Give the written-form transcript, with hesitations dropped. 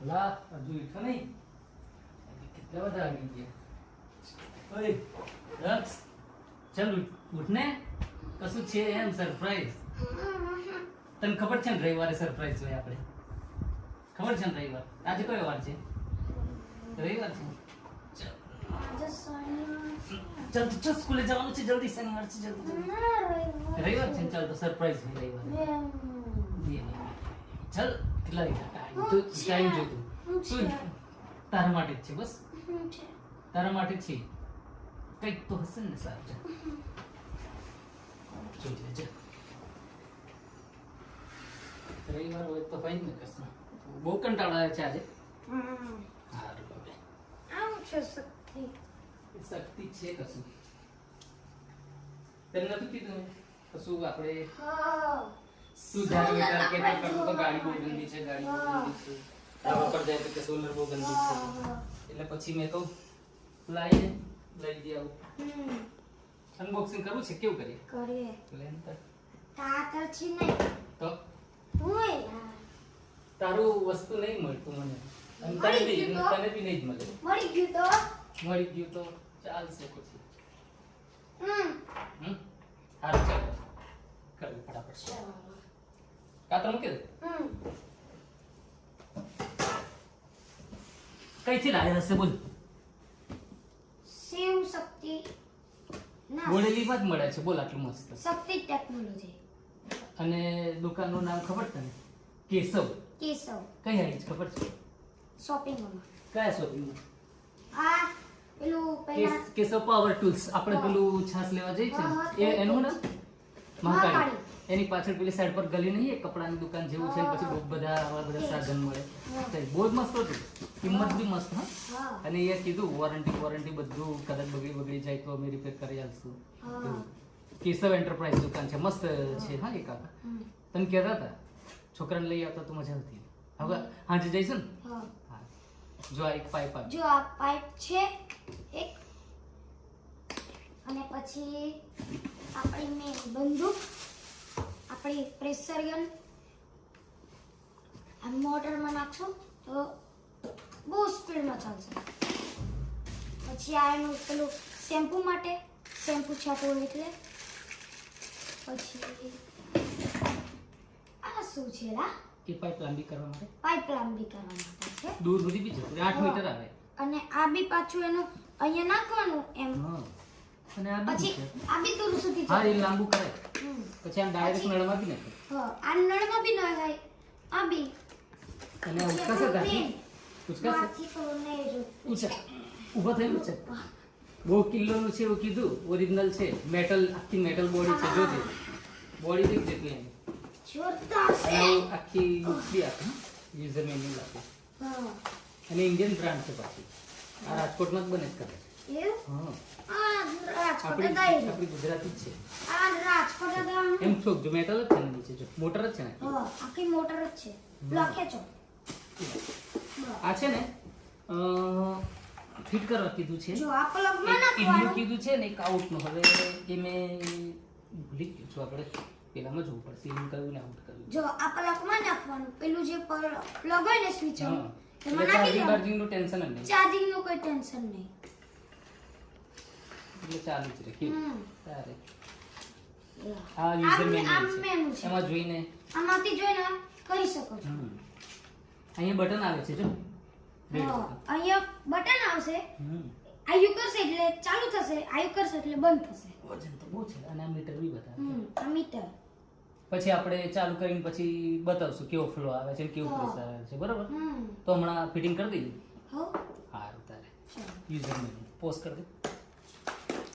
લા હજુ ઉઠો નહીં કેટલા બધા આવી ગયા ઓય રક્ષ ચાલ ઉઠ ને કશું છે એમ સરપ્રાઈઝ તને ખબર છે ને રવિવારે સરપ્રાઈઝ હોય આપણે ખબર છે ને રવિવાર આજે કયો વાર છે રવિવાર છે ચાલ તો સ્કૂલે જવાનું છે જલ્દી શનિવાર છે જલ્દી રવિવાર છે ચાલ તો સરપ્રાઈઝ છે રવિવારે ચાલ કેટલા ટાઈમ જોતું તું તારા માટે જ છે બસ તારા માટે જ છે કંઈક તો હશે ને સારું જોઈ લેજે રવિવાર હોય તો કઈ ને કશું બહુ કંટાળો આવે છે આજે સારું હવે શક્તિ છે કશું તને નતું કીધું કશું આપણે તું જ્યારે વિચાર કે કરતો તો ગાડી બહુ ગંદી છે ગાડી બહુ ગંદી છે ટાવર પર જાય તો કે સોલર બહુ ગંદી છે એટલે પછી મેં તો લઈ દે આવું અનબોક્સિંગ કરવું છે કેવું કરીએ લેન તો તો તારું વસ્તુ નહીં મળતું મને અને તને બી નહીં જ મળે મળી ગયું તો ચાલશે પછી સારું ચાલ કરવું ફટાફટ કાતર મૂકી દે કઈથી લાવ્યા હશે બોલ શિવ શક્તિ બોડેલીમાં જ મળે છે બોલ આટલું મસ્ત શક્તિ ટેકનોલોજી અને દુકાનનું નામ ખબર તને કેશવ કઈ આવી છે ખબર છે શોપિંગમાં કયા શોપિંગમાં આ પેલું પહેલા કેશવ પાવર ટૂલ્સ આપણે પેલું છાસ લેવા જઈએ છે એ એનું નામ મહાકાળી એની પાછળ પેલી સાઈડ પર ગલી નહીં એક કપડાની દુકાન જેવું છે પછી બહુ બધા આવા બધા સાધન મળે બહુ જ મસ્ત હતું કિંમત બી મસ્ત હા અને એ કીધું વોરંટી બધું કદાચ બગડી જાય તો અમે રિપેર કરી આલશું કેશવ એન્ટરપ્રાઇઝ દુકાન છે મસ્ત છે હા એ કાકા તને કહેતા હતા છોકરાને લઈ આવતા તો મજા આવતી હવે હાજે જઈશું ને હા જો આ એક પાઇપ આ જો આ પાઇપ છે એક અને પછી આપણી મેં બંદૂક આપણી પ્રેશર ગન આ મોટરમાં નાખશો તો બહુ સ્પીડમાં ચાલશે પછી આ એનું પેલું શેમ્પૂ માટે શેમ્પૂ છાંટવું એટલે પછી આ શું છે લા કે પાઇપ લાંબી કરવા માટે પાઇપ લાંબી કરવા માટે છે દૂર સુધી બી જતું 8 મીટર આવે અને આ બી પાછું એનું અહીંયા નાખવાનું એમ હા અને આ પછી આ બી દૂર સુધી હા એ લાંબુ કરે પછી આ ડાયરેક્ટ નળમાં બી નાખે હા આ નળમાં બી નખાય આ બી અને ઉચકાશે તાકી ઉચકાશે માથી તો નહીં જો ઉચક ઊભો થયેલું છે બહુ કિલોનું છે એવું કીધું ઓરિજિનલ છે મેટલ આખી મેટલ બોડી છે જોજે બોડી દેખ જેટલી એની જોરદાર છે અને આખી બુક બી આપે યુઝર મેન્યુઅલ આપે હા અને ઇન્ડિયન બ્રાન્ડ છે પાછી આ રાજકોટમાં જ બને છે કદાચ એવું હા આ રાજકોટ આપણી દાઈ આપણી ગુજરાતી જ છે આ રાજકોટ દાઈ એમ છો જો મેટલ જ છે ને નીચે જો મોટર જ છે ને હા આખી મોટર જ છે લખે છો આ છે ને ફિટ કરવા કીધું છે જો આ પ્લગમાં ઇન્ડિયન નાખવાનું કીધું છે ને એક આઉટ નું હવે એ મેં ભૂલી ગયો છું આપણે પેલામાં જોવું પડશે ઇન કરવું ને આઉટ કરવું જો આ પ્લગમાં નાખવાનું પેલું જે પ્લગ હોય ને સ્વિચ હા એમાં એટલે નાખી ચાર્જિંગ દેવાનું નું ટેન્શન જ નહીં ચાર્જિંગ નું કોઈ ટેન્શન નહીં એટલે ચાલુ જ રહે કેવું હમ. તારે આ આ યુઝર આમ મેન્યુઅલ મેનુ છે છે એમાં જોઈને આમાંથી જોઈને કરી શકો છો અહીંયા બટન આવે છે જો હા અહીંયા બટન આવશે હમ આયુ કરશે એટલે ચાલુ થશે આયુ કરશે એટલે બંધ થશે વજન તો બહુ છે અને આ મીટર બી બતાવે આ મીટર પછી આપણે ચાલુ કરીને પછી બતાવશું કેવો ફ્લો આવે છે ને કેવું હા. પ્રેશર આવે છે બરાબર હમ તો હમણાં ફિટિંગ કરી દઈએ હો સારું તારે ચાલો યુઝર મેન્યુ પોઝ કરી દે